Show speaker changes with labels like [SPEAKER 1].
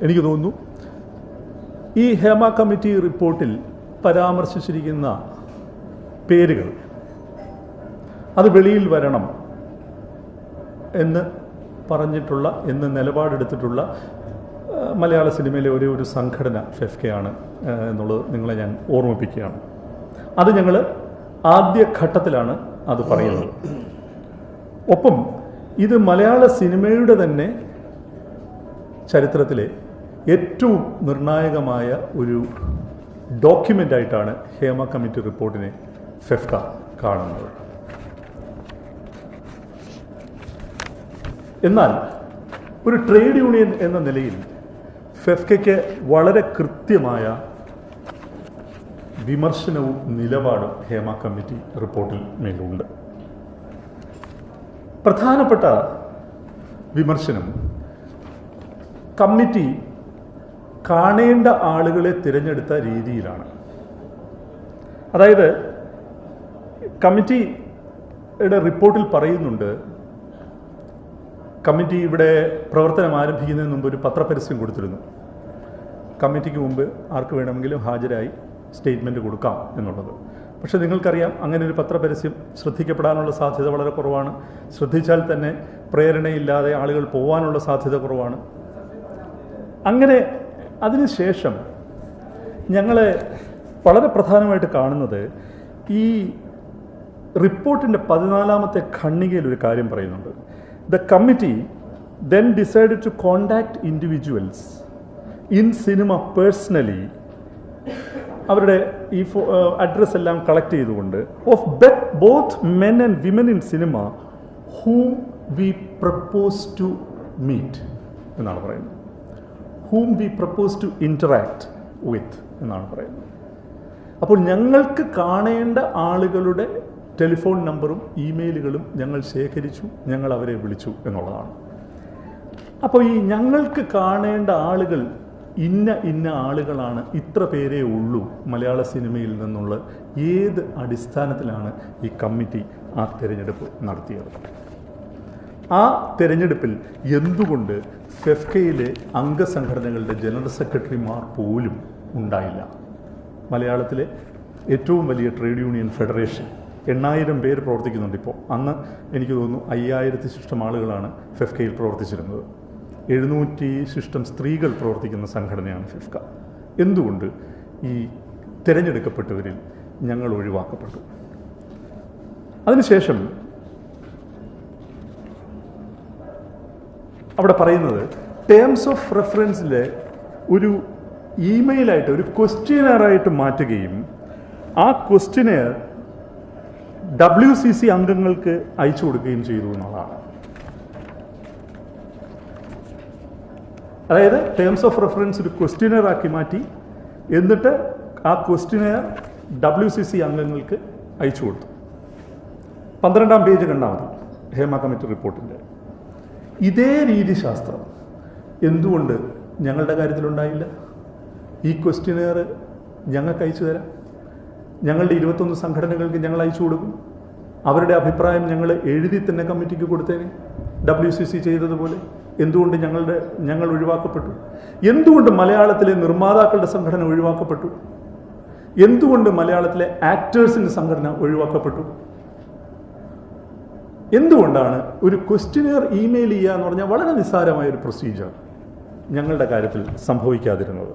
[SPEAKER 1] എനിക്ക് തോന്നുന്നു ഈ ഹേമ കമ്മിറ്റി റിപ്പോർട്ടിൽ പരാമർശിച്ചിരിക്കുന്ന പേരുകൾ അത് വെളിയിൽ വരണം എന്ന് പറഞ്ഞിട്ടുള്ള എന്ന് നിലപാടെടുത്തിട്ടുള്ള മലയാള സിനിമയിലെ ഒരു സംഘടന ഫെഫ്കയാണ് എന്നുള്ളത് നിങ്ങളെ ഞാൻ ഓർമ്മിപ്പിക്കുകയാണ്. അത് ഞങ്ങൾ ആദ്യഘട്ടത്തിലാണ് അത് പറയുന്നത്. ഒപ്പം ഇത് മലയാള സിനിമയുടെ തന്നെ ചരിത്രത്തിലെ ഏറ്റവും നിർണായകമായ ഒരു ഡോക്യുമെൻ്റായിട്ടാണ് ഹേമ കമ്മിറ്റി റിപ്പോർട്ടിനെ ഫെഫ്ക കാണുന്നത്. എന്നാൽ ഒരു ട്രേഡ് യൂണിയൻ എന്ന നിലയിൽ ഫെഫ്കയ്ക്ക് വളരെ കൃത്യമായ വിമർശനവും നിലപാടും ഹേമ കമ്മിറ്റി റിപ്പോർട്ടിൽ മേലുണ്ട്. പ്രധാനപ്പെട്ട വിമർശനം കമ്മിറ്റി കാണേണ്ട ആളുകളെ തിരഞ്ഞെടുത്ത രീതിയിലാണ്. അതായത് കമ്മിറ്റിയുടെ റിപ്പോർട്ടിൽ പറയുന്നുണ്ട്, കമ്മിറ്റി ഇവിടെ പ്രവർത്തനം ആരംഭിക്കുന്നതിന് മുമ്പ് ഒരു പത്രപരസ്യം കൊടുത്തിരുന്നു. കമ്മിറ്റിക്ക് മുമ്പ് ആർക്ക് വേണമെങ്കിലും ഹാജരായി സ്റ്റേറ്റ്മെൻറ്റ് കൊടുക്കാം എന്നുള്ളത്. പക്ഷേ നിങ്ങൾക്കറിയാം, അങ്ങനെ ഒരു പത്രപരസ്യം ശ്രദ്ധിക്കപ്പെടാനുള്ള സാധ്യത വളരെ കുറവാണ്. ശ്രദ്ധിച്ചാൽ തന്നെ പ്രേരണയില്ലാതെ ആളുകൾ പോകാനുള്ള സാധ്യത കുറവാണ്. അങ്ങനെ അതിനുശേഷം ഞങ്ങളെ വളരെ പ്രധാനമായിട്ട് കാണുന്നത് ഈ റിപ്പോർട്ടിൻ്റെ 14ാമത്തെ ഖണ്ഡികയിൽ ഒരു കാര്യം പറയുന്നുണ്ട്. The committee then decided to contact individuals in cinema personally, അവരുടെ ഈ അഡ്രസ് എല്ലാം കളക്ട് ചെയ്തുകൊണ്ട്, of both men and women in cinema whom we propose to meet എന്നാണ് പറയുന്നത്. whom we propose to interact with എന്നാണ് പറയുന്നത്. അപ്പോൾ ഞങ്ങൾക്ക് കാണേണ്ട ആളുകളുടെ ടെലിഫോൺ നമ്പറും ഇമെയിലുകളും ഞങ്ങൾ ശേഖരിച്ചു, ഞങ്ങൾ അവരെ വിളിച്ചു എന്നുള്ളതാണ്. അപ്പോൾ ഈ ഞങ്ങൾക്ക് കാണേണ്ട ആളുകൾ ഇന്ന ആളുകളാണ്, ഇത്ര പേരേ ഉള്ളൂ മലയാള സിനിമയിൽ നിന്നുള്ള ഏത് അടിസ്ഥാനത്തിലാണ് ഈ കമ്മിറ്റി ആ തിരഞ്ഞെടുപ്പ് നടത്തിയത്? ആ തിരഞ്ഞെടുപ്പിൽ എന്തുകൊണ്ട് ഫെഫ്കയിലെ അംഗസംഘടനകളുടെ ജനറൽ സെക്രട്ടറിമാർ പോലും ഉണ്ടായില്ല? മലയാളത്തിലെ ഏറ്റവും വലിയ ട്രേഡ് യൂണിയൻ ഫെഡറേഷൻ 8000 പേര് പ്രവർത്തിക്കുന്നുണ്ട് ഇപ്പോൾ. അന്ന് എനിക്ക് തോന്നുന്നു 5000 ശിഷ്ടം ആളുകളാണ് ഫെഫ്കയിൽ പ്രവർത്തിച്ചിരുന്നത്. 700 ശിഷ്ടം സ്ത്രീകൾ പ്രവർത്തിക്കുന്ന സംഘടനയാണ് ഫെഫ്ക. എന്തുകൊണ്ട് ഈ തിരഞ്ഞെടുക്കപ്പെട്ടവരിൽ ഞങ്ങൾ ഒഴിവാക്കപ്പെട്ടു? അതിനുശേഷം അവിടെ പറയുന്നത് ടേംസ് ഓഫ് റെഫറൻസിലെ ഒരു ഇമെയിലായിട്ട്, ഒരു ക്വസ്റ്റ്യനറായിട്ട് മാറ്റുകയും ആ ക്വസ്റ്റ്യനർ WCC അംഗങ്ങൾക്ക് അയച്ചു കൊടുക്കുകയും ചെയ്തു എന്നുള്ളതാണ്. അതായത് ടേംസ് ഓഫ് റെഫറൻസ് ഒരു ക്വസ്റ്റ്യനർ ആക്കി മാറ്റി, എന്നിട്ട് ആ ക്വസ്റ്റ്യനർ WCC അംഗങ്ങൾക്ക് അയച്ചു കൊടുത്തു. 12ാം പേജ് കണ്ടാൽ മതി ഹേമ കമ്മിറ്റി റിപ്പോർട്ടിൻ്റെ. ഇതേ രീതിശാസ്ത്രം എന്തുകൊണ്ട് ഞങ്ങളുടെ കാര്യത്തിലുണ്ടായില്ല? ഈ ക്വസ്റ്റ്യനർ ഞങ്ങൾക്ക് അയച്ചു തരാം, ഞങ്ങളുടെ 21 സംഘടനകൾക്ക് ഞങ്ങൾ അയച്ചു കൊടുക്കും, അവരുടെ അഭിപ്രായം ഞങ്ങൾ എഴുതി തന്നെ കമ്മിറ്റിക്ക് കൊടുത്തേനെ, WCC ചെയ്തതുപോലെ. എന്തുകൊണ്ട് ഞങ്ങൾ ഒഴിവാക്കപ്പെട്ടു? എന്തുകൊണ്ട് മലയാളത്തിലെ നിർമ്മാതാക്കളുടെ സംഘടന ഒഴിവാക്കപ്പെട്ടു? എന്തുകൊണ്ട് മലയാളത്തിലെ ആക്ടേഴ്സിൻ്റെ സംഘടന ഒഴിവാക്കപ്പെട്ടു? എന്തുകൊണ്ടാണ് ഒരു ക്വസ്റ്റ്യനർ ഇമെയിൽ ചെയ്യുക എന്ന് പറഞ്ഞാൽ വളരെ നിസ്സാരമായൊരു പ്രൊസീജിയർ ഞങ്ങളുടെ കാര്യത്തിൽ സംഭവിക്കാതിരുന്നത്?